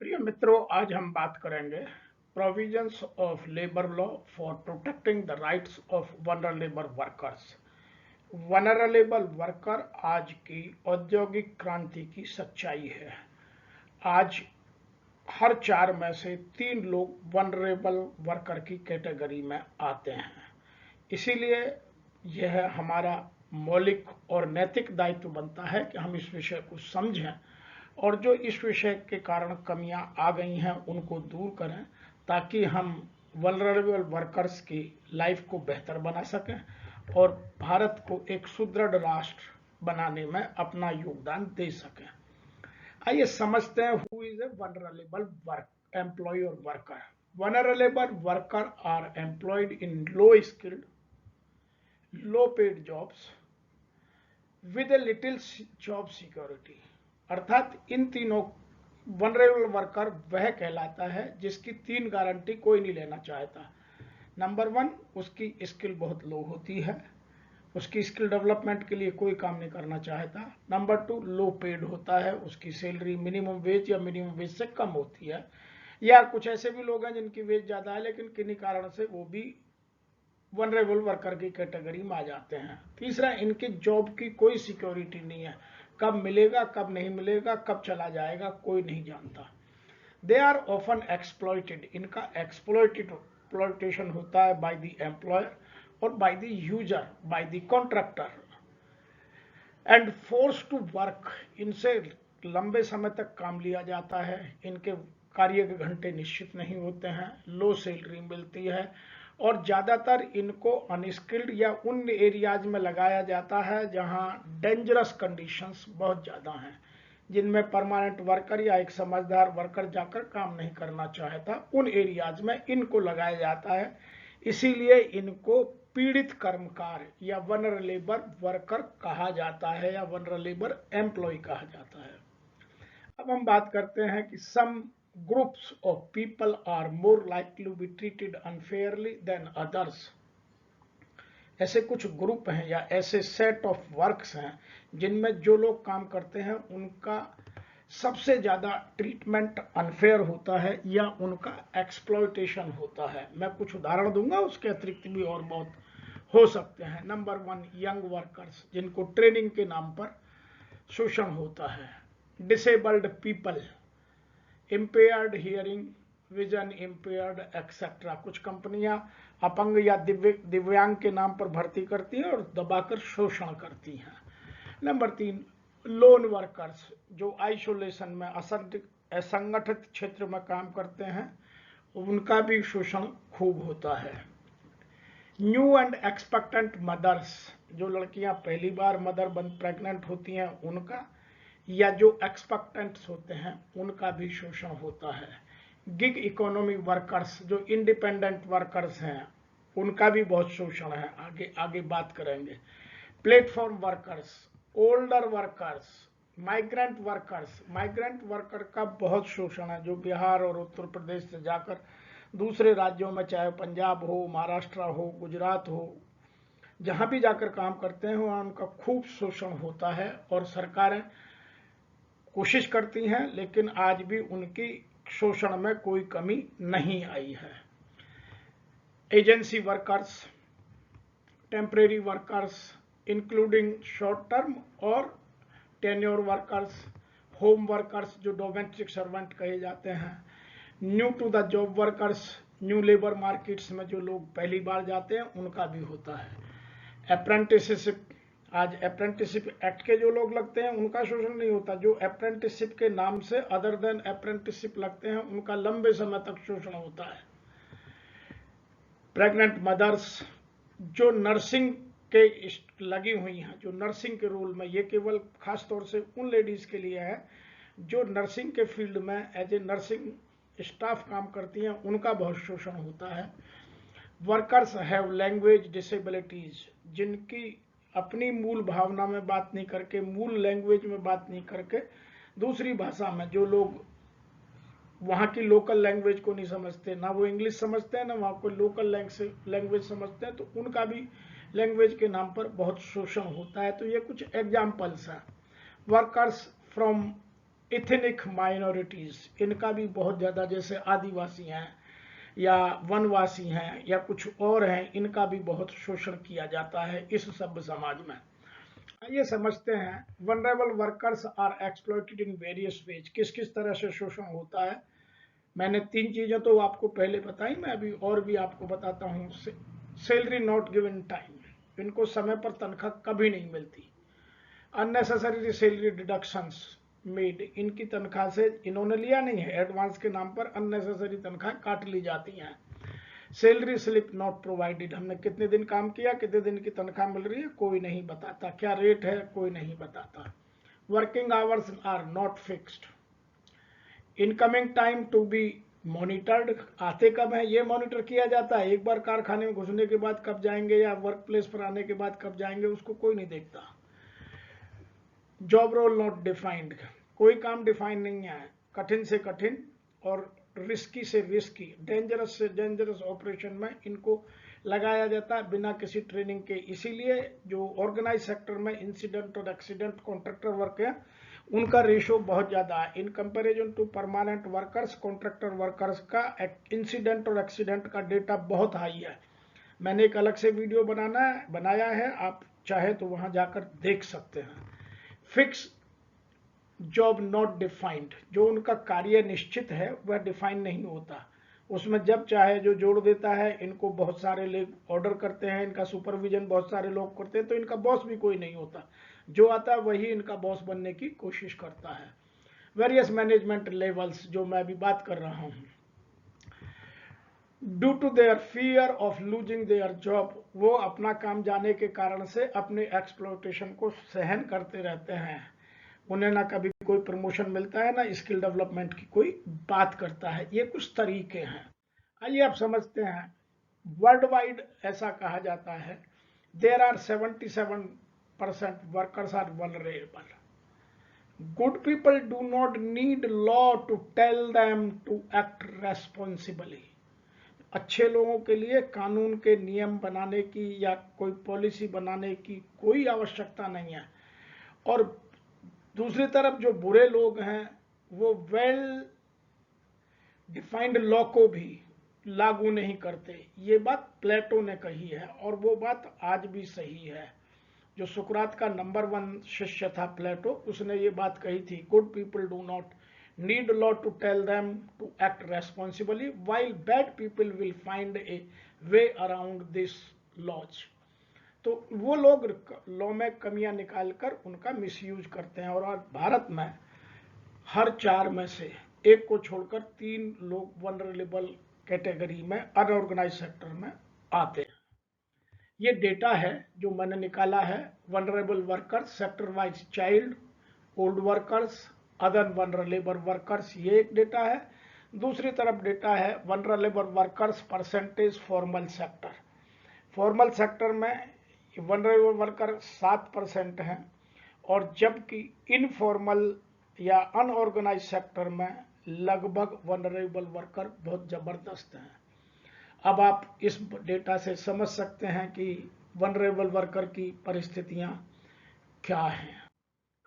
प्रिय मित्रों, आज हम बात करेंगे provisions of labour law for protecting the rights of vulnerable workers. Vulnerable worker आज की औद्योगिक क्रांति की सच्चाई है। आज हर 4 में से 3 लोग वनरेबल वर्कर की कैटेगरी में आते हैं। इसीलिए यह हमारा मौलिक और नैतिक दायित्व बनता है कि हम इस विषय को समझें और जो इस विषय के कारण कमियां आ गई हैं उनको दूर करें, ताकि हम वल्नरेबल वर्कर्स की लाइफ को बेहतर बना सकें और भारत को एक सुदृढ़ राष्ट्र बनाने में अपना योगदान दे सकें। आइए समझते हैं who is a vulnerable work employ और worker. Vulnerable worker are employed in low skilled, low paid jobs with a little job security. अर्थात इन तीनों वनरेबल वर्कर वह कहलाता है जिसकी 3 गारंटी कोई नहीं लेना चाहता। नंबर 1, उसकी स्किल बहुत लो होती है, उसकी स्किल डेवलपमेंट के लिए कोई काम नहीं करना चाहता। नंबर 2, लो पेड होता है, उसकी सैलरी मिनिमम वेज या मिनिमम वेज से कम होती है, या कुछ ऐसे भी लोग हैं जिनकी वेज ज़्यादा है लेकिन किन्हीं कारण से वो भी वनरेबल वर्कर की कैटेगरी में आ जाते हैं। तीसरा, इनके जॉब की कोई सिक्योरिटी नहीं है, कब मिलेगा कब नहीं मिलेगा, कब चला जाएगा कोई नहीं जानता। दे आर ऑफन एक्सप्लॉइटेड, इनका एक्सप्लॉइटेशन होता है बाय द एम्प्लॉयर और by the user, by the contractor and force to work. इनसे लंबे समय तक काम लिया जाता है, इनके कार्य के घंटे निश्चित नहीं होते हैं, लो सैलरी मिलती है और ज़्यादातर इनको अनस्किल्ड या उन एरियाज में लगाया जाता है जहां डेंजरस कंडीशंस बहुत ज़्यादा हैं, जिनमें परमानेंट वर्कर या एक समझदार वर्कर जाकर काम नहीं करना चाहता, उन एरियाज में इनको लगाया जाता है। इसीलिए इनको पीड़ित कर्मकार या वनरेबल वर्कर कहा जाता है या वनरेबल एम्प्लॉय कहा जाता है। अब हम बात करते हैं कि some groups of people are more likely to be treated unfairly than others. ऐसे कुछ ग्रुप हैं या ऐसे सेट ऑफ वर्क्स हैं जिनमें जो लोग काम करते हैं उनका सबसे ज्यादा ट्रीटमेंट अनफेयर होता है या उनका एक्सप्लॉयटेशन होता है। मैं कुछ उदाहरण दूंगा, उसके अतिरिक्त भी और बहुत हो सकते हैं। नंबर 1, यंग वर्कर्स, जिनको ट्रेनिंग के नाम पर शोषण होता है। Disabled people, impaired hearing, vision impaired etcetera. कुछ कंपनियां अपंग या दिव्यांग के नाम पर भर्ती करती हैं और दबाकर शोषण करती हैं। नंबर 3, लोन वर्कर्स, जो आइसोलेशन में असंगठित क्षेत्र में काम करते हैं, उनका भी शोषण खूब होता है। न्यू एंड एक्सपेक्टेंट मदर्स, जो लड़कियां पहली बार मदर बन प्रेग्नेंट होती हैं उनका, या जो एक्सपेक्टेंट्स होते हैं उनका भी शोषण होता है। गिग इकोनॉमी वर्कर्स, जो इंडिपेंडेंट वर्कर्स हैं, उनका भी बहुत शोषण है, आगे आगे बात करेंगे। Platform workers, older workers, migrant workers, migrant worker का बहुत शोषण है, जो बिहार और उत्तर प्रदेश से जाकर दूसरे राज्यों में, चाहे पंजाब हो, महाराष्ट्र हो, गुजरात हो, जहां भी जाकर काम करते हैं वहां उनका खूब शोषण होता है और सरकारें कोशिश करती हैं लेकिन आज भी उनकी शोषण में कोई कमी नहीं आई है। Agency workers, temporary workers including short term और टेन्योर वर्कर्स, होम वर्कर्स जो डोमेस्टिक सर्वेंट कहे जाते हैं, new to the job workers, new labour markets में जो लोग पहली बार जाते हैं उनका भी होता है। अप्रेंटिसशिप, आज अप्रेंटिसशिप एक्ट के जो लोग लगते हैं उनका शोषण नहीं होता, जो अप्रेंटिसशिप के नाम से अदर देन अप्रेंटिसशिप लगते हैं उनका लंबे समय तक शोषण होता है। प्रेग्नेंट मदर्स, जो नर्सिंग के लगी हुई हैं, जो नर्सिंग के रोल में, ये केवल खास तौर से उन लेडीज के लिए है जो नर्सिंग के फील्ड में एज ए नर्सिंग स्टाफ काम करती हैं, उनका बहुत शोषण होता है। वर्कर्स हैव लैंग्वेज डिसेबिलिटीज, जिनकी अपनी मूल भावना में बात नहीं करके, मूल लैंग्वेज में बात नहीं करके, दूसरी भाषा में, जो लोग वहाँ की लोकल लैंग्वेज को नहीं समझते, ना वो इंग्लिश समझते हैं ना वहाँ कोई लोकल लैंग्वेज समझते हैं, तो उनका भी लैंग्वेज के नाम पर बहुत शोषण होता है। तो ये कुछ एग्जाम्पल्स हैं। वर्कर्स फ्रॉम इथनिक माइनॉरिटीज, इनका भी बहुत ज़्यादा, जैसे आदिवासी हैं या वनवासी हैं या कुछ और हैं, इनका भी बहुत शोषण किया जाता है इस सभ्य समाज में। आइए समझते हैं, vulnerable workers are exploited in various ways, किस किस तरह से शोषण होता है। मैंने 3 चीजें तो आपको पहले बताई, मैं अभी और भी आपको बताता हूँ। सैलरी नॉट गिवन टाइम, इनको समय पर तनख्वाह कभी नहीं मिलती। अननेसेसरी सैलरी डिडक्शंस मेड, इनकी तनख्वाह से इन्होंने लिया नहीं है, एडवांस के नाम पर अननेसेसरी तनख्वाह काट ली जाती हैं। सैलरी स्लिप नॉट प्रोवाइडेड, हमने कितने दिन काम किया, कितने दिन की तनख्वाह मिल रही है, कोई नहीं बताता। क्या रेट है, कोई नहीं बताता। Working hours are not fixed. Incoming time to be monitored, आते कब है ये मॉनिटर किया जाता है। एक बार कारखाने में घुसने के बाद कब जाएंगे या वर्क प्लेस पर आने के बाद कब जाएंगे, उसको कोई नहीं देखता। जॉब रोल नॉट डिफाइंड, कोई काम डिफाइन नहीं है। कठिन से कठिन और रिस्की से रिस्की, डेंजरस से डेंजरस ऑपरेशन में इनको लगाया जाता है बिना किसी ट्रेनिंग के। इसीलिए जो ऑर्गेनाइज सेक्टर में इंसिडेंट और एक्सीडेंट कॉन्ट्रैक्टर वर्क है, उनका रेशो बहुत ज्यादा है in comparison to permanent workers. Contractor workers का इंसिडेंट और एक्सीडेंट का डेटा बहुत हाई है। मैंने एक अलग से वीडियो बनाया है, आप चाहे तो वहां जाकर देख सकते हैं। फिक्स जॉब नॉट डिफाइंड, जो उनका कार्य निश्चित है वह डिफाइन नहीं होता। उसमें जब चाहे जो जोड़ देता है। इनको बहुत सारे लोग ऑर्डर करते हैं, इनका सुपरविजन बहुत सारे लोग करते हैं, तो इनका बॉस भी कोई नहीं होता। जो आता है वही इनका बॉस बनने की कोशिश करता है। वेरियस मैनेजमेंट लेवल्स, जो मैं अभी बात कर रहा हूं, due to their fear of losing their job, वो अपना काम जाने के कारण से अपने एक्सप्लॉयटेशन को सहन करते रहते हैं। उन्हें ना कभी कोई प्रमोशन मिलता है, ना स्किल डेवलपमेंट की कोई बात करता है। ये कुछ तरीके हैं। आइए आप समझते हैं। वर्ल्ड वाइड ऐसा कहा जाता है, there are 77% workers are vulnerable. Good people do not need law to tell them to act responsibly. अच्छे लोगों के लिए कानून के नियम बनाने की या कोई पॉलिसी बनाने की कोई आवश्यकता नहीं है। और दूसरी तरफ जो बुरे लोग हैं, वो वेल डिफाइंड लॉ को भी लागू नहीं करते। ये बात प्लेटो ने कही है और वो बात आज भी सही है। जो सुकरात का नंबर 1 शिष्य था प्लेटो, उसने ये बात कही थी, good people do not need law to tell them to act responsibly, while bad people will find a way around this laws। तो वो लोग लॉ में कमियां निकालकर उनका मिसयूज करते हैं। और आज भारत में हर 4 में से एक को छोड़कर 3 लोग वनरेबल कैटेगरी में, अनऑर्गेनाइज सेक्टर में आते हैं। ये डेटा है जो मैंने निकाला है। Vulnerable workers sector wise, child, old workers, other vulnerable workers, ये एक डेटा है। दूसरी तरफ डेटा है vulnerable workers percentage formal sector. Formal sector में वनरेबल वर्कर 7% हैं, और जबकि इनफॉर्मल या अनऑर्गेनाइज सेक्टर में लगभग वनरेबल वर्कर बहुत जबरदस्त हैं। अब आप इस डेटा से समझ सकते हैं कि वनरेबल वर्कर की परिस्थितियां क्या हैं।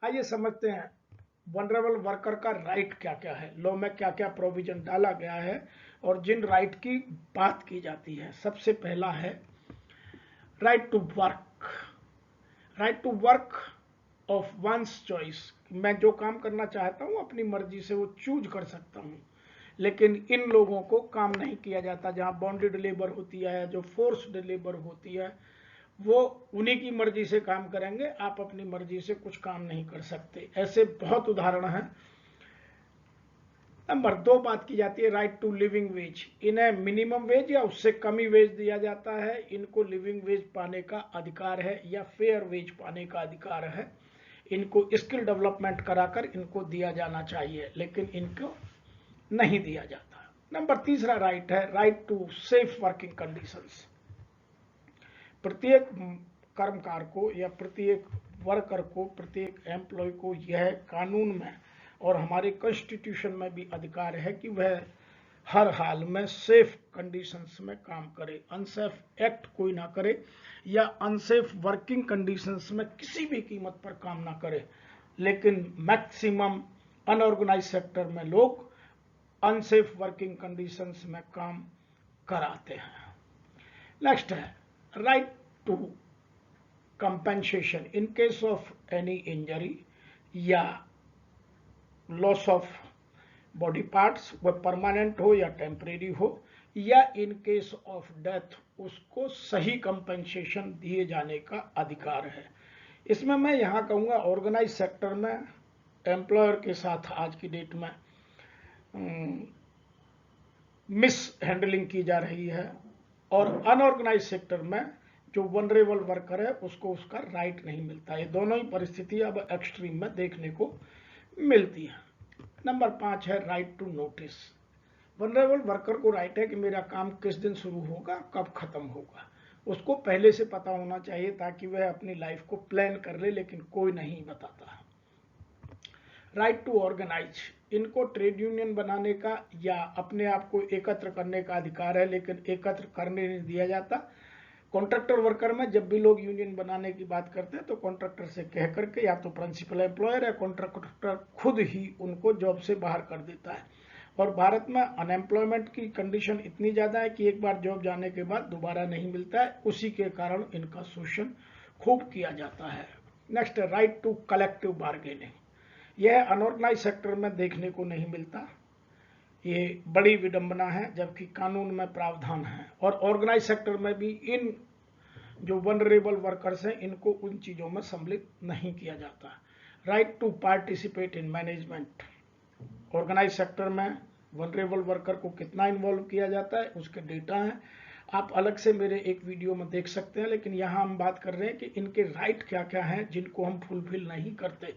आइए समझते हैं वनरेबल वर्कर का राइट क्या क्या है, लॉ में क्या क्या प्रोविजन डाला गया है और जिन राइट की बात की जाती है। सबसे पहला है right to work. Right to work of one's choice, मैं जो काम करना चाहता हूं अपनी मर्जी से वो चूज कर सकता हूं। लेकिन इन लोगों को काम नहीं किया जाता। जहां बॉन्डेड लेबर होती है, जो फोर्स्ड लेबर होती है, वो उन्हीं की मर्जी से काम करेंगे, आप अपनी मर्जी से कुछ काम नहीं कर सकते। ऐसे बहुत उदाहरण हैं। नंबर 2 बात की जाती है राइट टू लिविंग वेज। इन्हें मिनिमम वेज या उससे कम ही वेज दिया जाता है। इनको लिविंग वेज पाने का अधिकार है या फेयर वेज पाने का अधिकार है। इनको स्किल डेवलपमेंट कराकर इनको दिया जाना चाहिए, लेकिन इनको नहीं दिया जाता। नंबर 3 राइट है right to safe working conditions. प्रत्येक कर्मकार को या प्रत्येक वर्कर को, प्रत्येक एम्प्लॉय को यह कानून में और हमारे कॉन्स्टिट्यूशन में भी अधिकार है कि वह हर हाल में सेफ कंडीशंस में काम करे, अनसेफ एक्ट कोई ना करे या अनसेफ वर्किंग कंडीशंस में किसी भी कीमत पर काम ना करे। लेकिन मैक्सिमम अनऑर्गेनाइज सेक्टर में लोग अनसेफ वर्किंग कंडीशंस में काम कराते हैं। नेक्स्ट है right to compensation in case of any injury या लॉस ऑफ बॉडी पार्ट्स, वह परमानेंट हो या टेम्परेरी हो, या इन केस ऑफ डेथ उसको सही कंपेंसेशन दिए जाने का अधिकार है। इसमें मैं यहाँ कहूँगा ऑर्गेनाइज सेक्टर में एम्प्लॉयर के साथ आज की डेट में मिस हैंडलिंग की जा रही है, और अनऑर्गेनाइज सेक्टर में जो वनरेबल वर्कर है उसको उसका राइट नहीं मिलता। ये दोनों ही परिस्थिति अब एक्सट्रीम में देखने को मिलती है। नंबर 5 है right to notice. Vulnerable worker को राइट है कि मेरा काम किस दिन शुरू होगा, कब खत्म होगा, उसको पहले से पता होना चाहिए ताकि वह अपनी लाइफ को प्लान कर ले, लेकिन कोई नहीं बताता। राइट टू ऑर्गेनाइज, इनको ट्रेड यूनियन बनाने का या अपने आप को एकत्र करने का अधिकार है, लेकिन एकत्र करने नहीं दिया जाता। कॉन्ट्रैक्टर वर्कर में जब भी लोग यूनियन बनाने की बात करते हैं तो कॉन्ट्रैक्टर से कह करके या तो प्रिंसिपल एम्प्लॉयर या कॉन्ट्रैक्टर खुद ही उनको जॉब से बाहर कर देता है। और भारत में अनएम्प्लॉयमेंट की कंडीशन इतनी ज़्यादा है कि एक बार जॉब जाने के बाद दोबारा नहीं मिलता है, उसी के कारण इनका शोषण खूब किया जाता है। नेक्स्ट है राइट टू कलेक्टिव बार्गेनिंग। यह अनऑर्गेनाइज सेक्टर में देखने को नहीं मिलता, ये बड़ी विडंबना है, जबकि कानून में प्रावधान है। और ऑर्गेनाइज सेक्टर में भी इन जो वनरेबल वर्कर्स हैं इनको उन चीज़ों में सम्मिलित नहीं किया जाता। Right to participate in management, organise sector में वनरेबल वर्कर को कितना इन्वॉल्व किया जाता है उसके डेटा हैं, आप अलग से मेरे एक वीडियो में देख सकते हैं, लेकिन यहाँ हम बात कर रहे हैं कि इनके राइट क्या क्या हैं जिनको हम फुलफिल नहीं करते,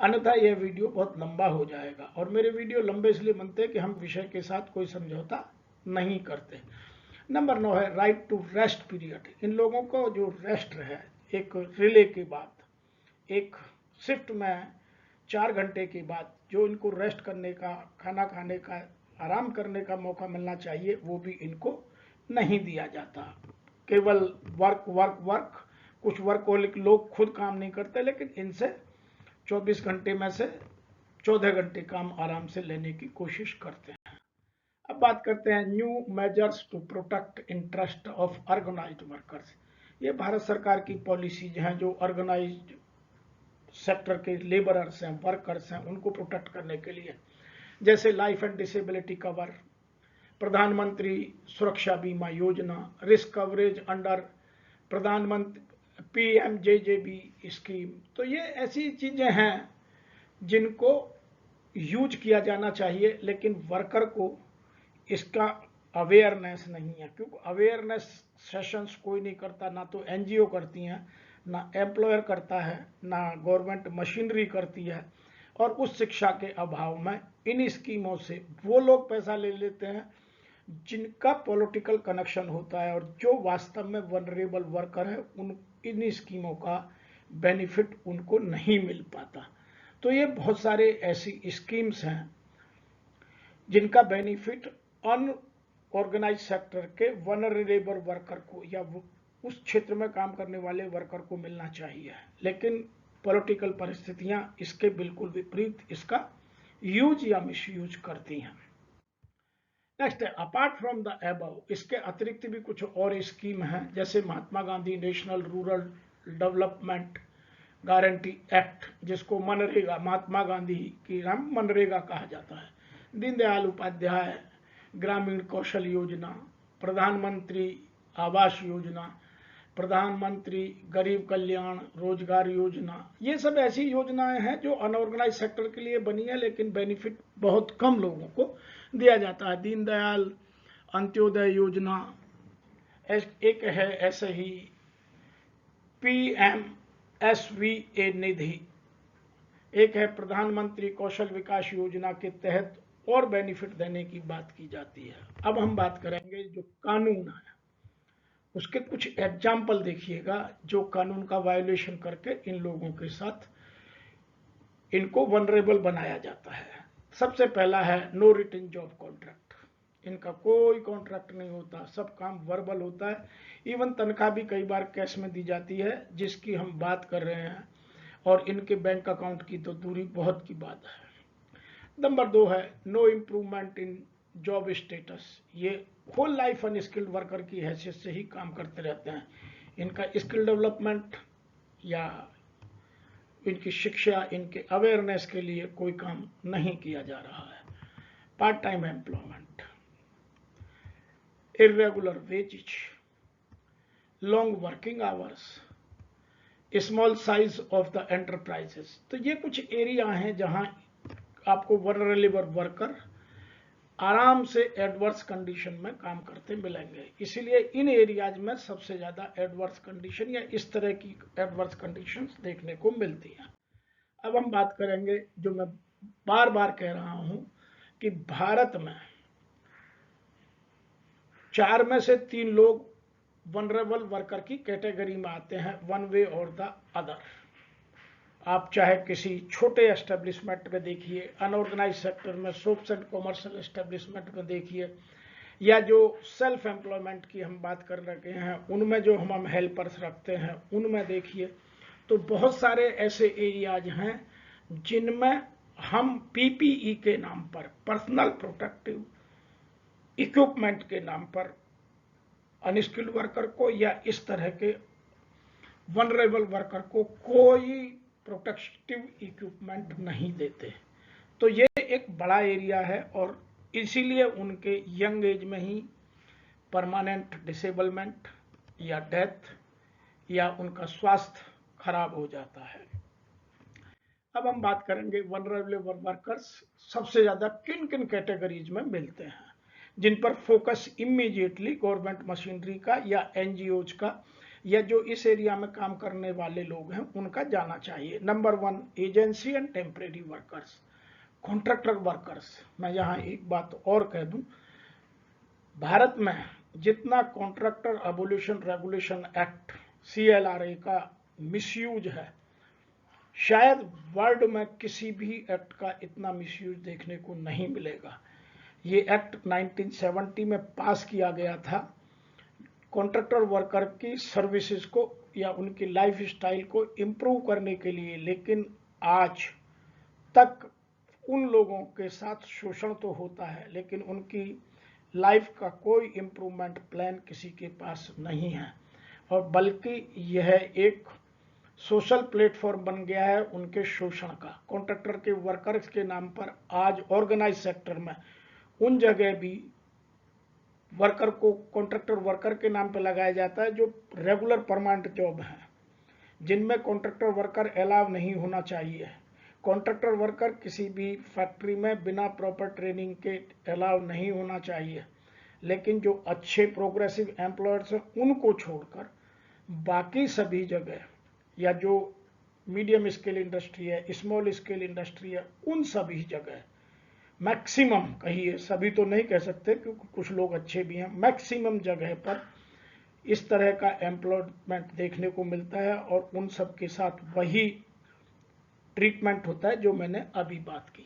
अन्यथा यह वीडियो बहुत लंबा हो जाएगा। और मेरे वीडियो लंबे इसलिए बनते हैं कि हम विषय के साथ कोई समझौता नहीं करते। नंबर 9 है राइट टू रेस्ट पीरियड। इन लोगों को जो रेस्ट है, एक रिले के बाद एक शिफ्ट में 4 घंटे के बाद जो इनको रेस्ट करने का, खाना खाने का, आराम करने का मौका मिलना चाहिए, वो भी इनको नहीं दिया जाता। केवल वर्क वर्क वर्क, कुछ वर्कहोलिक लोग खुद काम नहीं करते, लेकिन इनसे 24 घंटे में से 14 घंटे काम आराम से लेने की कोशिश करते हैं। अब बात करते हैं new measures to protect interest of organised workers. ये भारत सरकार की पॉलिसीज हैं जो ऑर्गेनाइज्ड सेक्टर के लेबरर्स हैं, वर्कर्स हैं, उनको प्रोटेक्ट करने के लिए, जैसे लाइफ एंड डिसेबिलिटी कवर, प्रधानमंत्री सुरक्षा बीमा योजना, रिस्क कवरेज अंडर प्रधानमंत्री PMJJB स्कीम। तो ये ऐसी चीजें हैं जिनको यूज किया जाना चाहिए, लेकिन वर्कर को इसका अवेयरनेस नहीं है, क्योंकि अवेयरनेस सेशंस कोई नहीं करता, ना तो NGO करती हैं, ना एम्प्लॉयर करता है, ना गवर्नमेंट मशीनरी करती है। और उस शिक्षा के अभाव में इन स्कीमों से वो लोग पैसा ले लेते हैं जिनका पॉलिटिकल कनेक्शन होता है, और जो वास्तव में वनरेबल वर्कर है उन इन स्कीमों का बेनिफिट उनको नहीं मिल पाता। तो ये बहुत सारे ऐसी स्कीम्स हैं जिनका बेनिफिट अनऑर्गेनाइज सेक्टर के वनरेबल वर्कर को या उस क्षेत्र में काम करने वाले वर्कर को मिलना चाहिए, लेकिन पॉलिटिकल परिस्थितियां इसके बिल्कुल विपरीत इसका यूज या मिसयूज करती हैं। नेक्स्ट है अपार्ट फ्रॉम द अबव, इसके अतिरिक्त भी कुछ और स्कीम हैं, जैसे Mahatma Gandhi national rural development guarantee act, जिसको मनरेगा, महात्मा गांधी की नाम मनरेगा कहा जाता है, दीनदयाल उपाध्याय ग्रामीण कौशल योजना, प्रधानमंत्री आवास योजना, प्रधानमंत्री गरीब कल्याण रोजगार योजना। ये सब ऐसी योजनाएं हैं जो अनऑर्गेनाइज सेक्टर के लिए बनी है, लेकिन बेनिफिट बहुत कम लोगों को दिया जाता है। दीनदयाल अंत्योदय योजना एक है, ऐसे ही PMSVA निधि एक है, प्रधानमंत्री कौशल विकास योजना के तहत और बेनिफिट देने की बात की जाती है। अब हम बात करेंगे जो कानून है उसके कुछ एग्जाम्पल देखिएगा जो कानून का वायोलेशन करके इन लोगों के साथ इनको वनरेबल बनाया जाता है। सबसे पहला है नो रिटन जॉब कॉन्ट्रैक्ट। इनका कोई कॉन्ट्रैक्ट नहीं होता, सब काम वर्बल होता है। इवन तनख्वाह भी कई बार कैश में दी जाती है, जिसकी हम बात कर रहे हैं, और इनके बैंक अकाउंट की तो दूरी बहुत की बात है। नंबर 2 है no improvement in job status. ये होल लाइफ अनस्किल्ड वर्कर की हैसियत से ही काम करते रहते हैं, इनका स्किल डेवलपमेंट या इनकी शिक्षा, इनके अवेयरनेस के लिए कोई काम नहीं किया जा रहा है। Part time employment, irregular wages, long working hours, small size of the enterprises. तो ये कुछ एरिया हैं जहां आपको वल्नरेबल वर्कर आराम से एडवर्स कंडीशन में काम करते मिलेंगे। इसीलिए इन एरियाज में सबसे ज्यादा एडवर्स कंडीशन या इस तरह की एडवर्स कंडीशंस देखने को मिलती हैं। अब हम बात करेंगे, जो मैं बार बार कह रहा हूं कि भारत में 4 में से 3 लोग वनरेबल वर्कर की कैटेगरी में आते हैं, वन वे और द अदर। आप चाहे किसी छोटे एस्टेब्लिशमेंट में देखिए, अनऑर्गेनाइज सेक्टर में, सोप्स एंड कॉमर्शियल एस्टेब्लिशमेंट में देखिए, या जो सेल्फ एम्प्लॉयमेंट की हम बात कर रहे हैं उनमें जो हम हेल्पर्स रखते हैं उनमें देखिए, तो बहुत सारे ऐसे एरियाज हैं जिनमें हम पीपीई के नाम पर, पर्सनल प्रोटेक्टिव इक्विपमेंट के नाम पर अनस्किल्ड वर्कर को या इस तरह के वनरेबल वर्कर को कोई प्रोटेक्टिव इक्विपमेंट नहीं देते। तो ये एक बड़ा एरिया है और इसीलिए उनके यंग एज में ही परमानेंट डिसेबलमेंट या डेथ या उनका स्वास्थ्य खराब हो जाता है। अब हम बात करेंगे वनरेबल वर्कर्स सबसे ज्यादा किन किन कैटेगरीज में मिलते हैं, जिन पर फोकस इमीडिएटली गवर्नमेंट मशीनरी का या एनजीओज का या जो इस एरिया में काम करने वाले लोग हैं उनका जाना चाहिए। Number 1, agency and temporary workers, contractor workers. मैं यहाँ एक बात और कह दूं, भारत में जितना contractor abolition regulation act CLRA का मिसयूज है, शायद वर्ल्ड में किसी भी एक्ट का इतना मिसयूज देखने को नहीं मिलेगा। ये एक्ट 1970 में पास किया गया था कॉन्ट्रैक्टर वर्कर की सर्विसेज को या उनकी लाइफ स्टाइल को इम्प्रूव करने के लिए, लेकिन आज तक उन लोगों के साथ शोषण तो होता है लेकिन उनकी लाइफ का कोई इम्प्रूवमेंट प्लान किसी के पास नहीं है, और बल्कि यह एक सोशल प्लेटफॉर्म बन गया है उनके शोषण का। कॉन्ट्रैक्टर के वर्कर्स के नाम पर आज ऑर्गेनाइज सेक्टर में उन जगह भी वर्कर को कॉन्ट्रैक्टर वर्कर के नाम पर लगाया जाता है जो रेगुलर परमानेंट जॉब है, जिनमें कॉन्ट्रैक्टर वर्कर अलाउ नहीं होना चाहिए। कॉन्ट्रैक्टर वर्कर किसी भी फैक्ट्री में बिना प्रॉपर ट्रेनिंग के अलाउ नहीं होना चाहिए, लेकिन जो अच्छे प्रोग्रेसिव एम्प्लॉयर्स हैं उनको छोड़कर बाकी सभी जगह, या जो मीडियम स्केल इंडस्ट्री है, स्मॉल स्केल इंडस्ट्री है, उन सभी जगह मैक्सिमम, कहिए सभी तो नहीं कह सकते क्योंकि कुछ लोग अच्छे भी हैं, मैक्सिमम जगह पर इस तरह का एम्प्लॉयमेंट देखने को मिलता है और उन सब के साथ वही ट्रीटमेंट होता है जो मैंने अभी बात की।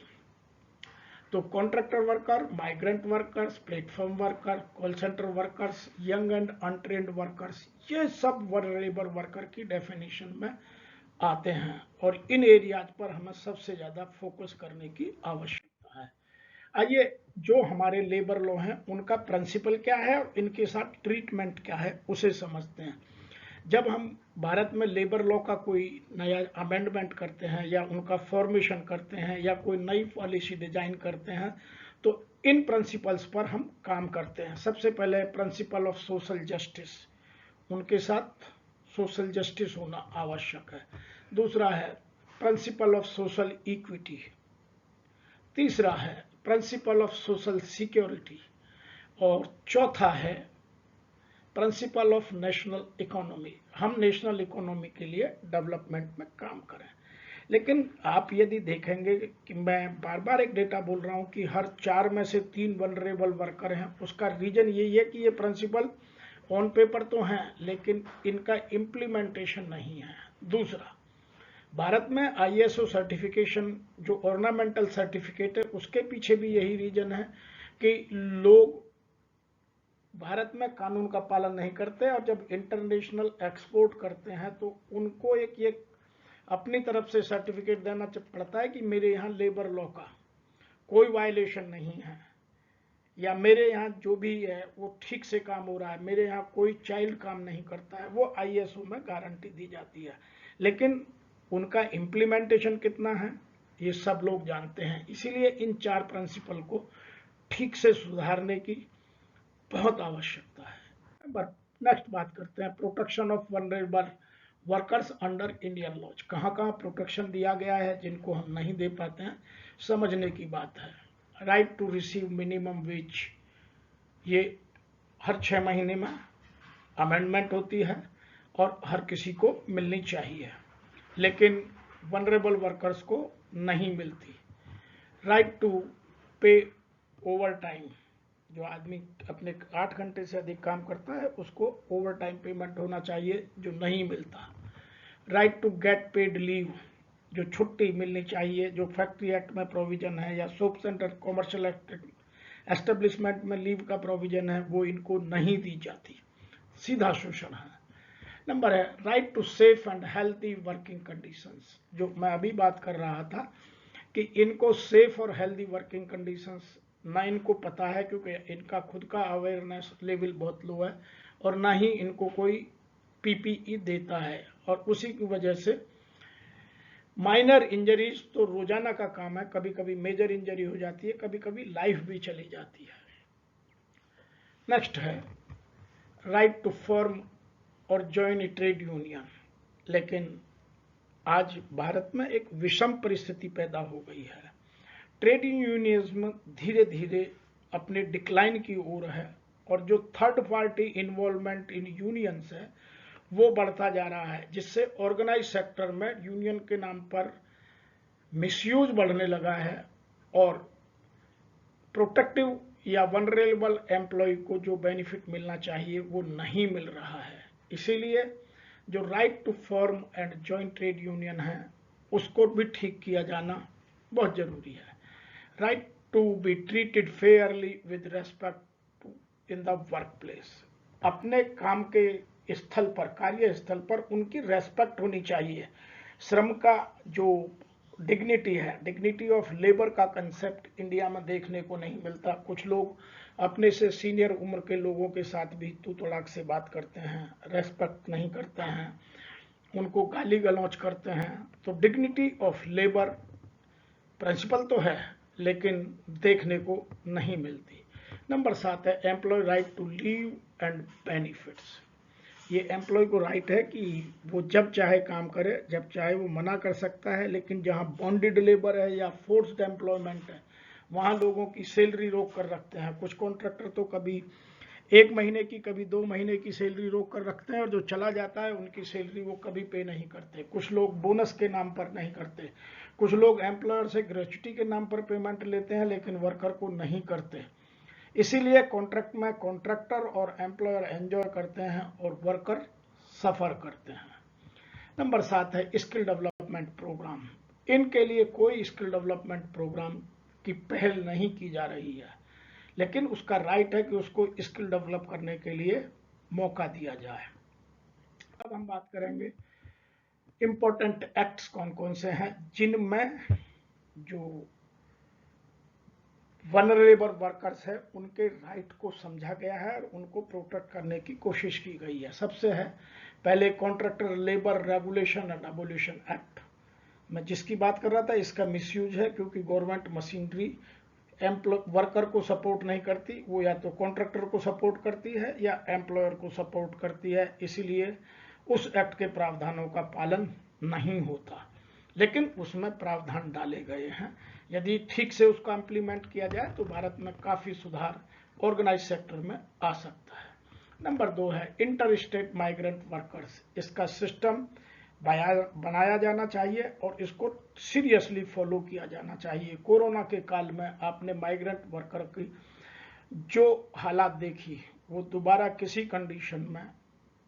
तो contractor worker, migrant workers, platform worker, call centre workers, young and untrained workers, ये सब वनरेबल वर्कर की डेफिनेशन में आते हैं और इन एरियाज पर हमें सबसे ज्यादा फोकस करने की आवश्यकता है। आइए, जो हमारे लेबर लॉ हैं उनका प्रिंसिपल क्या है और इनके साथ ट्रीटमेंट क्या है उसे समझते हैं। जब हम भारत में लेबर लॉ का कोई नया अमेंडमेंट करते हैं या उनका फॉर्मेशन करते हैं या कोई नई पॉलिसी डिजाइन करते हैं तो इन प्रिंसिपल्स पर हम काम करते हैं। सबसे पहले प्रिंसिपल ऑफ सोशल जस्टिस, उनके साथ सोशल जस्टिस होना आवश्यक है। दूसरा है प्रिंसिपल ऑफ सोशल इक्विटी। तीसरा है प्रिंसिपल ऑफ सोशल सिक्योरिटी। और चौथा है प्रिंसिपल ऑफ नेशनल इकोनॉमी। हम नेशनल इकोनॉमी के लिए डेवलपमेंट में काम करें। लेकिन आप यदि देखेंगे कि मैं बार बार एक डेटा बोल रहा हूं कि हर 4 में से 3 वनरेबल वर्कर हैं, उसका रीजन यही है कि ये प्रिंसिपल ऑन पेपर तो हैं लेकिन इनका इम्प्लीमेंटेशन नहीं है। दूसरा, भारत में ISO सर्टिफिकेशन जो ऑर्नामेंटल सर्टिफिकेट है उसके पीछे भी यही रीजन है कि लोग भारत में कानून का पालन नहीं करते और जब इंटरनेशनल एक्सपोर्ट करते हैं तो उनको एक अपनी तरफ से सर्टिफिकेट देना पड़ता है कि मेरे यहाँ लेबर लॉ का कोई वायलेशन नहीं है, या मेरे यहाँ जो भी है वो ठीक से काम हो रहा है, मेरे यहाँ कोई चाइल्ड काम नहीं करता है, वो ISO में गारंटी दी जाती है। लेकिन उनका इम्प्लीमेंटेशन कितना है ये सब लोग जानते हैं। इसीलिए इन 4 प्रिंसिपल को ठीक से सुधारने की बहुत आवश्यकता है। नेक्स्ट बात करते हैं protection of vulnerable workers under Indian laws. कहाँ कहाँ प्रोटेक्शन दिया गया है जिनको हम नहीं दे पाते हैं, समझने की बात है। Right to receive minimum wage, ये हर 6 महीने में अमेंडमेंट होती है और हर किसी को मिलनी चाहिए, लेकिन वनरेबल वर्कर्स को नहीं मिलती। राइट टू पे ओवर टाइम, जो आदमी अपने 8 घंटे से अधिक काम करता है उसको ओवर टाइम पेमेंट होना चाहिए, जो नहीं मिलता। Right to get paid leave, जो छुट्टी मिलनी चाहिए, जो फैक्ट्री एक्ट में प्रोविजन है या सोप सेंटर कॉमर्शियल एस्टेब्लिशमेंट में लीव का प्रोविजन है, वो इनको नहीं दी जाती। सीधा शोषण है। नंबर है right to safe and healthy working conditions, जो मैं अभी बात कर रहा था कि इनको सेफ और हेल्थी वर्किंग कंडीशंस ना इनको पता है, क्योंकि इनका खुद का अवेयरनेस लेवल बहुत लो है, और ना ही इनको कोई PPE देता है, और उसी की वजह से माइनर इंजरीज तो रोजाना का काम है, कभी कभी मेजर इंजरी हो जाती है, कभी कभी लाइफ भी चली जाती है। नेक्स्ट है राइट टू फॉर्म और ज्वाइन ट्रेड यूनियन। लेकिन आज भारत में एक विषम परिस्थिति पैदा हो गई है। ट्रेड यूनियनिज्म धीरे धीरे अपने डिक्लाइन की ओर है, और जो third party involvement in unions है वो बढ़ता जा रहा है, जिससे ऑर्गेनाइज सेक्टर में यूनियन के नाम पर मिसयूज बढ़ने लगा है, और प्रोटेक्टिव या वनरेबल एम्प्लॉय को जो बेनिफिट मिलना चाहिए वो नहीं मिल रहा है। इसीलिए जो right to form and joint trade union है उसको भी ठीक किया जाना बहुत जरूरी है। Right to be treated fairly with respect in the work place, अपने काम के स्थल पर, कार्य स्थल पर उनकी रेस्पेक्ट होनी चाहिए। श्रम का जो डिग्निटी है, डिग्निटी ऑफ लेबर का कंसेप्ट इंडिया में देखने को नहीं मिलता। कुछ लोग अपने से सीनियर उम्र के लोगों के साथ भी तू तड़ाक से बात करते हैं, रेस्पेक्ट नहीं करते हैं, उनको गाली गलौज करते हैं। तो डिग्निटी ऑफ लेबर प्रिंसिपल तो है लेकिन देखने को नहीं मिलती। नंबर 7 है employ right to leave and benefits. ये एम्प्लॉय को राइट है कि वो जब चाहे काम करे, जब चाहे वो मना कर सकता है, लेकिन जहाँ बॉन्डेड लेबर है या फोर्स्ड एम्प्लॉयमेंट है वहाँ लोगों की सैलरी रोक कर रखते हैं। कुछ कॉन्ट्रैक्टर तो कभी 1 महीने की, कभी 2 महीने की सैलरी रोक कर रखते हैं, और जो चला जाता है उनकी सैलरी वो कभी पे नहीं करते। कुछ लोग बोनस के नाम पर नहीं करते, कुछ लोग एम्प्लॉयर से ग्रेच्युटी के नाम पर पेमेंट लेते हैं लेकिन वर्कर को नहीं करते। इसीलिए कॉन्ट्रैक्ट में कॉन्ट्रैक्टर और एम्प्लॉयर एंजॉय करते हैं और वर्कर सफर करते हैं। नंबर 7 है स्किल डेवलपमेंट प्रोग्राम। इनके लिए कोई स्किल डेवलपमेंट प्रोग्राम की पहल नहीं की जा रही है, लेकिन उसका राइट है कि उसको स्किल डेवलप करने के लिए मौका दिया जाए। अब हम बात करेंगे इंपॉर्टेंट एक्ट्स कौन कौन से हैं जिनमें जो वनरेबल वर्कर्स है उनके राइट को समझा गया है और उनको प्रोटेक्ट करने की कोशिश की गई है। सबसे है पहले contractor labour regulation and abolition act. मैं जिसकी बात कर रहा था इसका मिसयूज है, क्योंकि गवर्नमेंट मशीनरी वर्कर को सपोर्ट नहीं करती, वो या तो कॉन्ट्रैक्टर को सपोर्ट करती है या एम्प्लॉयर को सपोर्ट करती है। इसीलिए उस एक्ट के प्रावधानों का पालन नहीं होता, लेकिन उसमें प्रावधान डाले गए हैं। यदि ठीक से उसका इम्प्लीमेंट किया जाए तो भारत में काफी सुधार ऑर्गेनाइज सेक्टर में आ सकता है। नंबर 2 है इंटर स्टेट माइग्रेंट वर्कर्स। इसका सिस्टम बनाया जाना चाहिए और इसको सीरियसली फॉलो किया जाना चाहिए। कोरोना के काल में आपने माइग्रेंट वर्कर की जो हालात देखी वो दोबारा किसी कंडीशन में,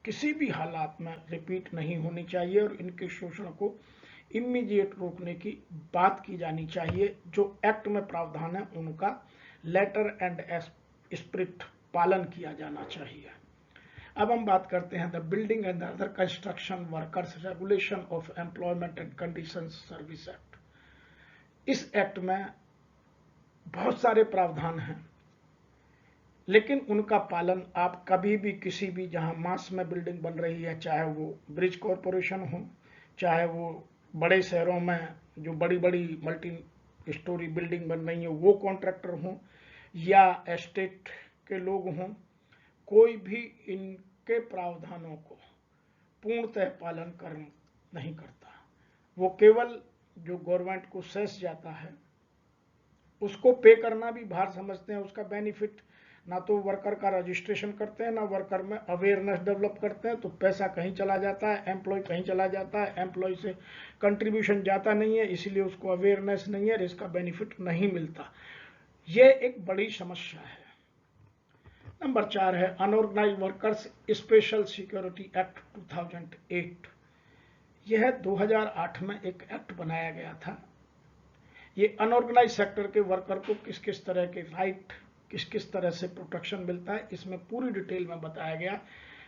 किसी भी हालात में रिपीट नहीं होनी चाहिए, और इनके शोषण को इमीडिएट रोकने की बात की जानी चाहिए। जो एक्ट में प्रावधान है उनका लेटर एंड स्पिरिट पालन किया जाना चाहिए। अब हम बात करते हैं the building and other construction workers regulation of employment and conditions service act. इस एक्ट में बहुत सारे प्रावधान हैं, लेकिन उनका पालन आप कभी भी किसी भी जहां मास में बिल्डिंग बन रही है, चाहे वो ब्रिज कॉरपोरेशन हो, चाहे वो बड़े शहरों में जो बड़ी बड़ी मल्टी स्टोरी बिल्डिंग बन रही है वो कॉन्ट्रैक्टर हों या एस्टेट के लोग हों, कोई भी इनके प्रावधानों को पूर्णतः पालन कर नहीं करता। वो केवल जो गवर्नमेंट को सेस जाता है उसको पे करना भी भार समझते हैं, उसका बेनिफिट ना तो वर्कर का रजिस्ट्रेशन करते हैं, ना वर्कर में अवेयरनेस डेवलप करते हैं, तो पैसा कहीं चला जाता है, एम्प्लॉय कहीं चला जाता है, एम्प्लॉय से कंट्रीब्यूशन जाता नहीं है, इसीलिए उसको अवेयरनेस नहीं है, इसका बेनिफिट नहीं मिलता। ये एक बड़ी समस्या है। नंबर 4 है unorganised workers special security act 2008। यह 2008 में एक एक्ट बनाया गया था। ये अनऑर्गेनाइज सेक्टर के वर्कर को किस किस तरह के राइट, किस किस तरह से प्रोटेक्शन मिलता है, इसमें पूरी डिटेल में बताया गया,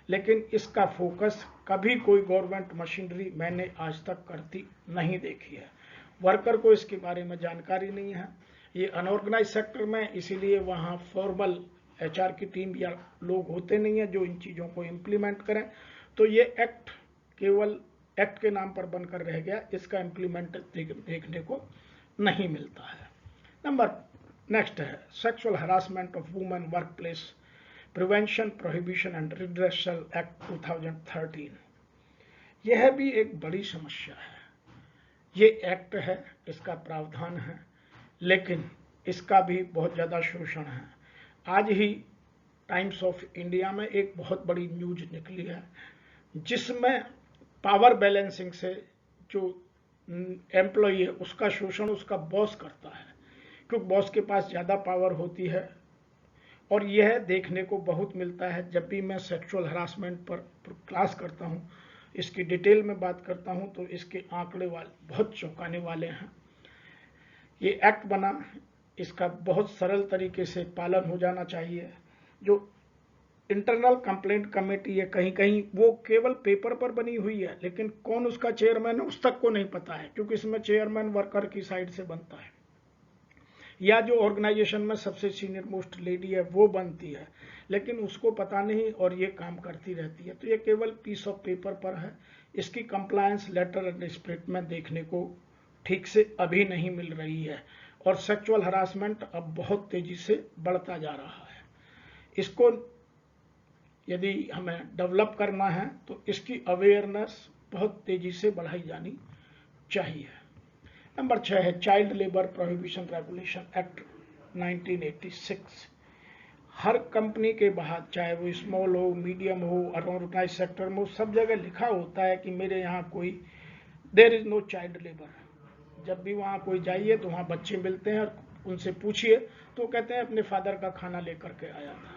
लेकिन इसका फोकस कभी कोई गवर्नमेंट मशीनरी मैंने आज तक करती नहीं देखी है। वर्कर को इसके बारे में जानकारी नहीं है। ये अनऑर्गेनाइज सेक्टर में, इसीलिए वहाँ फॉर्मल एचआर की टीम या लोग होते नहीं है जो इन चीज़ों को इम्प्लीमेंट करें। तो ये एक्ट केवल एक्ट के नाम पर बनकर रह गया, इसका इम्प्लीमेंट देखने को नहीं मिलता है। नंबर नेक्स्ट है sexual harassment of women work place prevention prohibition and redressal act 2013। यह भी एक बड़ी समस्या है। ये एक्ट है, इसका प्रावधान है, लेकिन इसका भी बहुत ज़्यादा शोषण है। आज ही टाइम्स ऑफ इंडिया में एक बहुत बड़ी न्यूज निकली है जिसमें पावर बैलेंसिंग से जो एम्प्लॉय है उसका शोषण उसका बॉस करता है, क्योंकि बॉस के पास ज़्यादा पावर होती है। और यह देखने को बहुत मिलता है। जब भी मैं सेक्सुअल हरासमेंट पर क्लास करता हूँ, इसकी डिटेल में बात करता हूँ, तो इसके आंकड़े बहुत चौंकाने वाले हैं। ये एक्ट बना, इसका बहुत सरल तरीके से पालन हो जाना चाहिए। जो इंटरनल कंप्लेंट कमेटी है, कहीं कहीं वो केवल पेपर पर बनी हुई है, लेकिन कौन उसका चेयरमैन है उस तक को नहीं पता है, क्योंकि इसमें चेयरमैन वर्कर की साइड से बनता है या जो ऑर्गेनाइजेशन में सबसे सीनियर मोस्ट लेडी है वो बनती है, लेकिन उसको पता नहीं और ये काम करती रहती है। तो ये केवल पीस ऑफ पेपर पर है। इसकी कंप्लायंस लेटर एंड स्पिरिट में देखने को ठीक से अभी नहीं मिल रही है, और सेक्सुअल हरासमेंट अब बहुत तेजी से बढ़ता जा रहा है। इसको यदि हमें डेवलप करना है तो इसकी अवेयरनेस बहुत तेजी से बढ़ाई जानी चाहिए। नंबर 6 है child labour prohibition regulation act 1986। हर कंपनी के बाहर, चाहे वो स्मॉल हो, मीडियम हो, अनऑर्गेनाइज सेक्टर में हो, सब जगह लिखा होता है कि मेरे यहाँ कोई there is no child labour. जब भी वहाँ कोई जाइए तो वहाँ बच्चे मिलते हैं और उनसे पूछिए तो कहते हैं अपने फादर का खाना लेकर के आया था।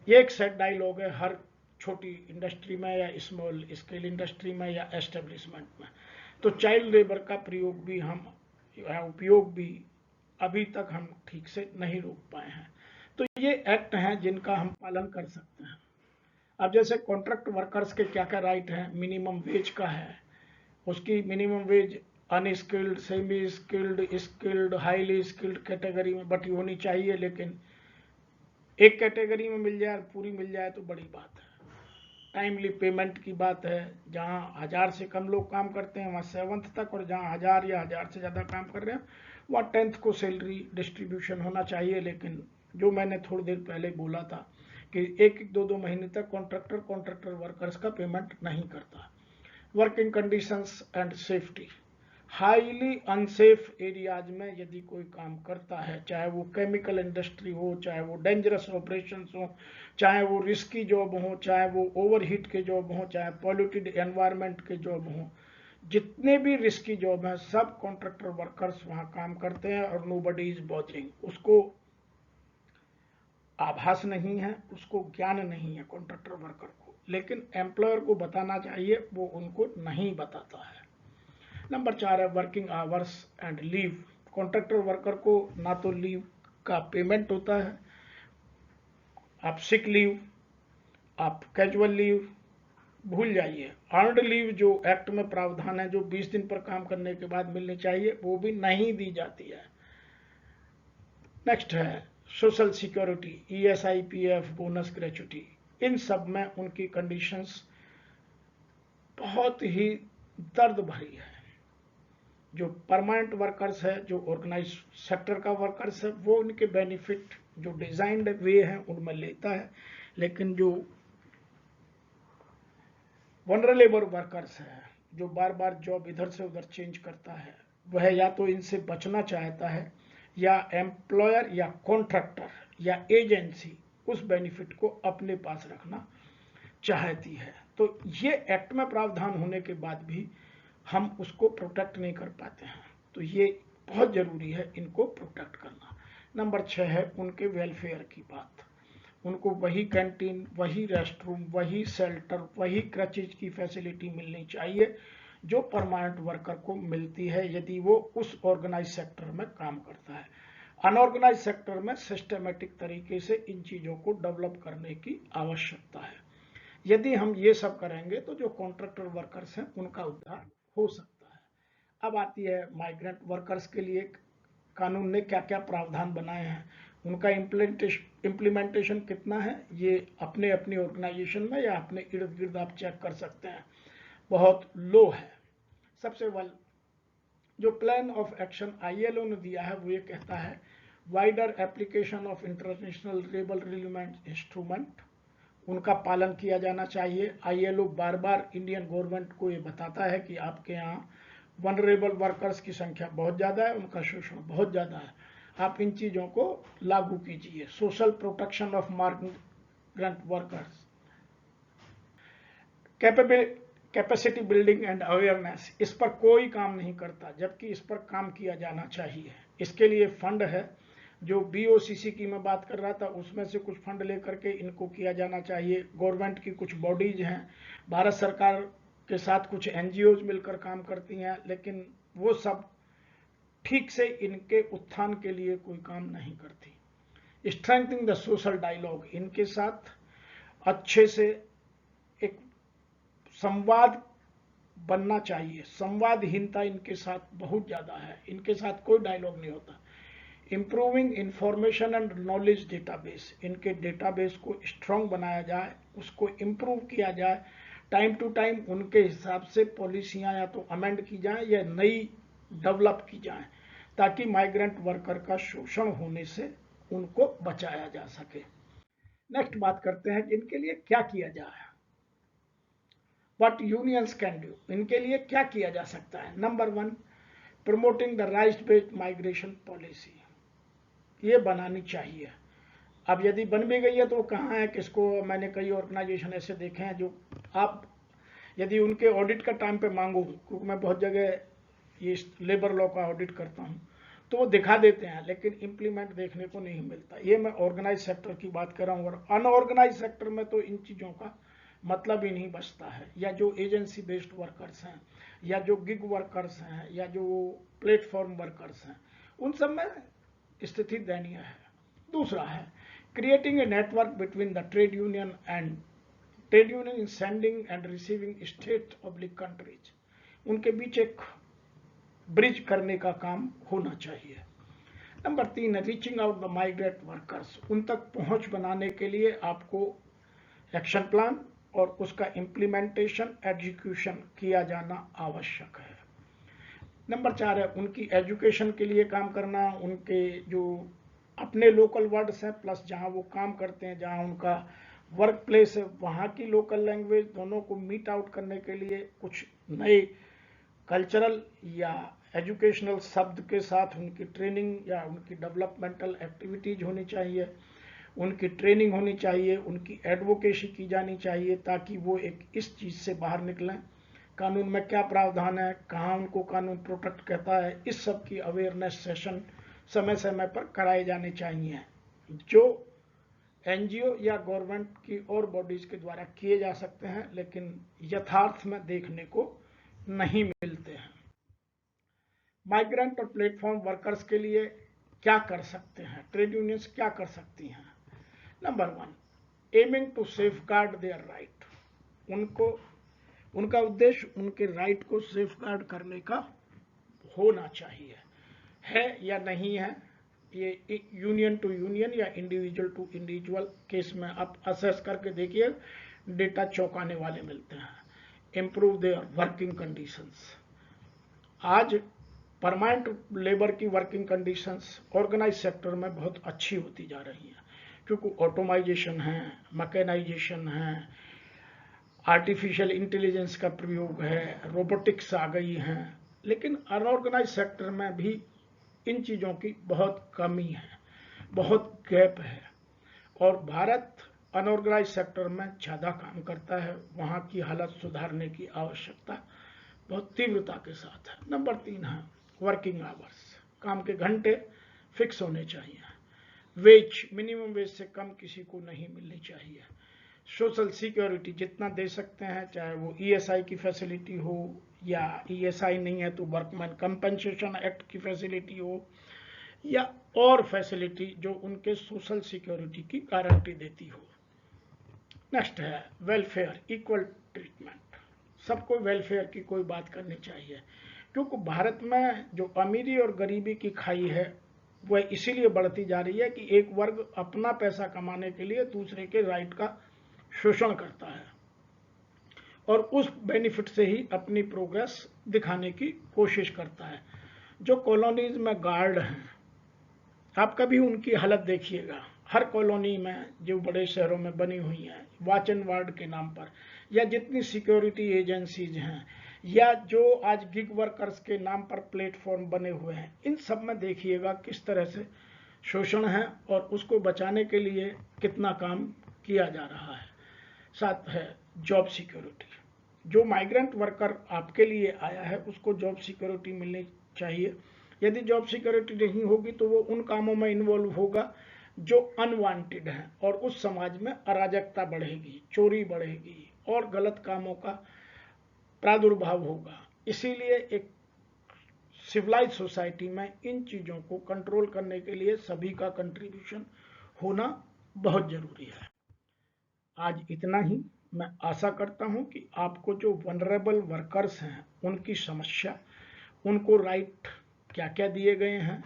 ये एक सेट डायलॉग है हर छोटी इंडस्ट्री में या स्मॉल स्केल इंडस्ट्री में या एस्टेब्लिशमेंट में। तो चाइल्ड लेबर का प्रयोग भी उपयोग भी अभी तक हम ठीक से नहीं रोक पाए हैं। तो ये एक्ट हैं जिनका हम पालन कर सकते हैं। अब जैसे कॉन्ट्रैक्ट वर्कर्स के क्या क्या राइट हैं, मिनिमम वेज का है, उसकी minimum wage unskilled, semi skilled, skilled, highly skilled category में बटी होनी चाहिए, लेकिन एक कैटेगरी में मिल जाए, पूरी मिल जाए तो बड़ी बात है। टाइमली पेमेंट की बात है, जहाँ 1000 से कम लोग काम करते हैं वहाँ 7th तक, और जहाँ 1000 या 1000 से ज़्यादा काम कर रहे हैं वहाँ 10th को सैलरी डिस्ट्रीब्यूशन होना चाहिए। लेकिन जो मैंने थोड़ी देर पहले बोला था कि एक 2 महीने तक कॉन्ट्रैक्टर वर्कर्स का पेमेंट नहीं करता। Working conditions and safety, highly unsafe areas में यदि कोई काम करता है, चाहे वो केमिकल इंडस्ट्री हो, चाहे वो डेंजरस ऑपरेशंस हो, चाहे वो रिस्की जॉब हो, चाहे वो ओवरहीट के जॉब हो, चाहे पॉल्यूटेड एनवायरनमेंट के जॉब हो, जितने भी रिस्की जॉब हैं सब कॉन्ट्रैक्टर वर्कर्स वहाँ काम करते हैं और नोबडी इज बॉदरिंग। उसको आभास नहीं है, उसको ज्ञान नहीं है कॉन्ट्रैक्टर वर्कर को, लेकिन एम्प्लॉयर को बताना चाहिए, वो उनको नहीं बताता है। नंबर 4 है working hours and leave. Contractor worker को ना तो लीव का पेमेंट होता है, आप सिक लीव, आप कैजुअल लीव भूल जाइए। अर्नड लीव जो एक्ट में प्रावधान है, जो 20 दिन पर काम करने के बाद मिलनी चाहिए, वो भी नहीं दी जाती है। नेक्स्ट है social security, ESI, PF, bonus, gratuity. इन सब में उनकी कंडीशंस बहुत ही दर्द भरी है। जो परमानेंट वर्कर्स है, जो ऑर्गेनाइज सेक्टर का वर्कर्स है, वो उनके बेनिफिट जो डिजाइंड वे है उनमें लेता है, लेकिन जो वनरेबल वर्कर्स है, जो बार बार जॉब इधर से उधर चेंज करता है, वह या तो इनसे बचना चाहता है, या एम्प्लॉयर या कॉन्ट्रैक्टर या एजेंसी उस बेनिफिट को अपने पास रखना चाहती है। तो ये एक्ट में प्रावधान होने के बाद भी हम उसको प्रोटेक्ट नहीं कर पाते हैं। तो ये बहुत जरूरी है इनको प्रोटेक्ट करना। नंबर 6 है उनके वेलफेयर की बात। उनको वही कैंटीन, वही रेस्टरूम, वही शेल्टर, वही क्रचेज की फैसिलिटी मिलनी चाहिए जो परमानेंट वर्कर को मिलती है यदि वो उस ऑर्गेनाइज सेक्टर में काम करता है। अनऑर्गेनाइज सेक्टर में सिस्टमेटिक तरीके से इन चीजों को डेवलप करने की आवश्यकता है। यदि हम ये सब करेंगे तो जो कॉन्ट्रैक्टर वर्कर्स हैं उनका उद्धार हो सकता है। अब आती है माइग्रेंट वर्कर्स के लिए कानून ने क्या क्या प्रावधान बनाए हैं, उनका इम्प्लीमेंटेशन कितना है, ये अपने अपनी ऑर्गेनाइजेशन में या अपने इर्द गिर्द आप चेक कर सकते हैं, बहुत लो है। सबसे पहले जो प्लान ऑफ एक्शन ILO ने दिया है वो ये कहता है wider application of international labour releasement instrument, उनका पालन किया जाना चाहिए। ILO बार बार इंडियन गवर्नमेंट को ये बताता है कि आपके यहाँ वनरेबल वर्कर्स की संख्या बहुत ज़्यादा है, उनका शोषण बहुत ज़्यादा है, आप इन चीज़ों को लागू कीजिए। Social protection of migrant workers, capacity building and awareness, इस पर कोई काम नहीं करता जबकि इस पर काम किया जाना चाहिए। इसके लिए फंड है, जो BOCC की मैं बात कर रहा था उसमें से कुछ फंड लेकर के इनको किया जाना चाहिए। गवर्नमेंट की कुछ बॉडीज हैं, भारत सरकार के साथ कुछ NGOs मिलकर काम करती हैं, लेकिन वो सब ठीक से इनके उत्थान के लिए कोई काम नहीं करती। स्ट्रेंथनिंग द सोशल डायलॉग, इनके साथ अच्छे से एक संवाद बनना चाहिए। संवादहीनता इनके साथ बहुत ज्यादा है, इनके साथ कोई डायलॉग नहीं होता। Improving information and knowledge database, इनके डेटाबेस को स्ट्रांग बनाया जाए, उसको इम्प्रूव किया जाए, टाइम टू टाइम उनके हिसाब से पॉलिसियां या तो अमेंड की जाए या नई डेवलप की जाए, ताकि माइग्रेंट वर्कर का शोषण होने से उनको बचाया जा सके। नेक्स्ट बात करते हैं कि इनके लिए क्या किया जाए, व्हाट यूनियंस कैन डू, इनके लिए क्या किया जा सकता है। Number 1, promoting the right based migration policy, ये बनानी चाहिए। अब यदि बन भी गई है तो कहाँ है, किसको, मैंने कई ऑर्गेनाइजेशन ऐसे देखे हैं जो आप यदि उनके ऑडिट का टाइम पे मांगो, क्योंकि मैं बहुत जगह ये लेबर लॉ का ऑडिट करता हूँ, तो वो दिखा देते हैं लेकिन इम्प्लीमेंट देखने को नहीं मिलता। ये मैं ऑर्गेनाइज सेक्टर की बात कर रहा हूँ, और अनऑर्गेनाइज सेक्टर में तो इन चीज़ों का मतलब ही नहीं बचता है। या जो एजेंसी बेस्ड वर्कर्स हैं, या जो गिग वर्कर्स हैं, या जो प्लेटफॉर्म वर्कर्स हैं, उन सब में स्थिति दयनीय है। दूसरा है creating a network between the trade union in sending end receiving state public countries, उनके बीच एक ब्रिज करने का काम होना चाहिए। नंबर 3 है reaching out the migrant workers, उन तक पहुंच बनाने के लिए आपको एक्शन प्लान और उसका इम्प्लीमेंटेशन, एग्जीक्यूशन किया जाना आवश्यक है। नंबर 4 है उनकी एजुकेशन के लिए काम करना, उनके जो अपने लोकल वर्ड्स हैं प्लस जहां वो काम करते हैं, जहां उनका वर्क प्लेस है, वहां की लोकल लैंग्वेज, दोनों को मीट आउट करने के लिए कुछ नए कल्चरल या एजुकेशनल शब्द के साथ उनकी ट्रेनिंग या उनकी डेवलपमेंटल एक्टिविटीज होनी चाहिए, उनकी ट्रेनिंग होनी चाहिए, उनकी एडवोकेसी की जानी चाहिए, ताकि वो एक इस चीज़ से बाहर निकलें। कानून में क्या प्रावधान है, कहाँ उनको कानून प्रोटेक्ट करता है, इस सब की अवेयरनेस सेशन समय समय पर कराए जाने चाहिए, जो NGO या गवर्नमेंट की और बॉडीज के द्वारा किए जा सकते हैं लेकिन यथार्थ में देखने को नहीं मिलते हैं। माइग्रेंट और प्लेटफॉर्म वर्कर्स के लिए क्या कर सकते हैं, ट्रेड यूनियंस क्या कर सकती हैं। Number 1, aiming to safeguard their right, उनका उद्देश्य उनके राइट को सेफगार्ड करने का होना चाहिए। है या नहीं है, ये यूनियन टू यूनियन या इंडिविजुअल टू इंडिविजुअल केस में आप असेस करके देखिए, डेटा चौंकाने वाले मिलते हैं। Improve their working conditions. आज परमानेंट लेबर की वर्किंग कंडीशंस ऑर्गेनाइज सेक्टर में बहुत अच्छी होती जा रही हैं, क्योंकि ऑटोमाइजेशन है, मैकेनाइजेशन है, आर्टिफिशियल इंटेलिजेंस का प्रयोग है, रोबोटिक्स आ गई हैं। लेकिन अनऑर्गेनाइज सेक्टर में भी इन चीज़ों की बहुत कमी है, बहुत गैप है, और भारत अनऑर्गेनाइज सेक्टर में ज़्यादा काम करता है। वहाँ की हालत सुधारने की आवश्यकता बहुत तीव्रता के साथ है। नंबर 3 है वर्किंग आवर्स। काम के घंटे फिक्स होने चाहिए। वेज, मिनिमम वेज से कम किसी को नहीं मिलनी चाहिए। सोशल सिक्योरिटी जितना दे सकते हैं, चाहे वो ईएसआई की फैसिलिटी हो, या ईएसआई नहीं है तो वर्कमैन कंपनसेशन एक्ट की फैसिलिटी हो, या और फैसिलिटी जो उनके सोशल सिक्योरिटी की गारंटी देती हो। नेक्स्ट है वेलफेयर, इक्वल ट्रीटमेंट। सबको वेलफेयर की कोई बात करनी चाहिए, क्योंकि भारत में जो अमीरी और गरीबी की खाई है वह इसीलिए बढ़ती जा रही है कि एक वर्ग अपना पैसा कमाने के लिए दूसरे के राइट का शोषण करता है और उस बेनिफिट से ही अपनी प्रोग्रेस दिखाने की कोशिश करता है। जो कॉलोनीज में गार्ड हैं, आप कभी उनकी हालत देखिएगा। हर कॉलोनी में जो बड़े शहरों में बनी हुई हैं वॉच एंड वार्ड के नाम पर, या जितनी सिक्योरिटी एजेंसीज हैं, या जो आज गिग वर्कर्स के नाम पर प्लेटफॉर्म बने हुए हैं, इन सब में देखिएगा किस तरह से शोषण है और उसको बचाने के लिए कितना काम किया जा रहा है। साथ है जॉब सिक्योरिटी। जो माइग्रेंट वर्कर आपके लिए आया है उसको जॉब सिक्योरिटी मिलनी चाहिए। यदि जॉब सिक्योरिटी नहीं होगी तो वो उन कामों में इन्वॉल्व होगा जो अनवांटेड हैं, और उस समाज में अराजकता बढ़ेगी, चोरी बढ़ेगी और गलत कामों का प्रादुर्भाव होगा। इसीलिए एक सिविलाइज सोसाइटी में इन चीज़ों को कंट्रोल करने के लिए सभी का कंट्रीब्यूशन होना बहुत जरूरी है। आज इतना ही। मैं आशा करता हूं कि आपको जो वनरेबल वर्कर्स हैं उनकी समस्या, उनको राइट क्या क्या दिए गए हैं,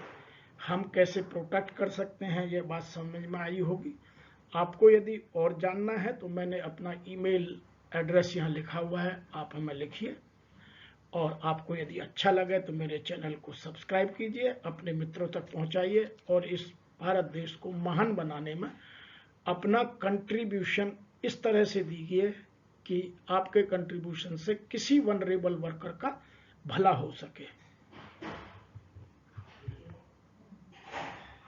हम कैसे प्रोटेक्ट कर सकते हैं, ये बात समझ में आई होगी। आपको यदि और जानना है तो मैंने अपना ईमेल एड्रेस यहाँ लिखा हुआ है, आप हमें लिखिए। और आपको यदि अच्छा लगे तो मेरे चैनल को सब्सक्राइब कीजिए, अपने मित्रों तक पहुँचाइए और इस भारत देश को महान बनाने में अपना कंट्रीब्यूशन इस तरह से दीजिए कि आपके कंट्रीब्यूशन से किसी वनरेबल वर्कर का भला हो सके।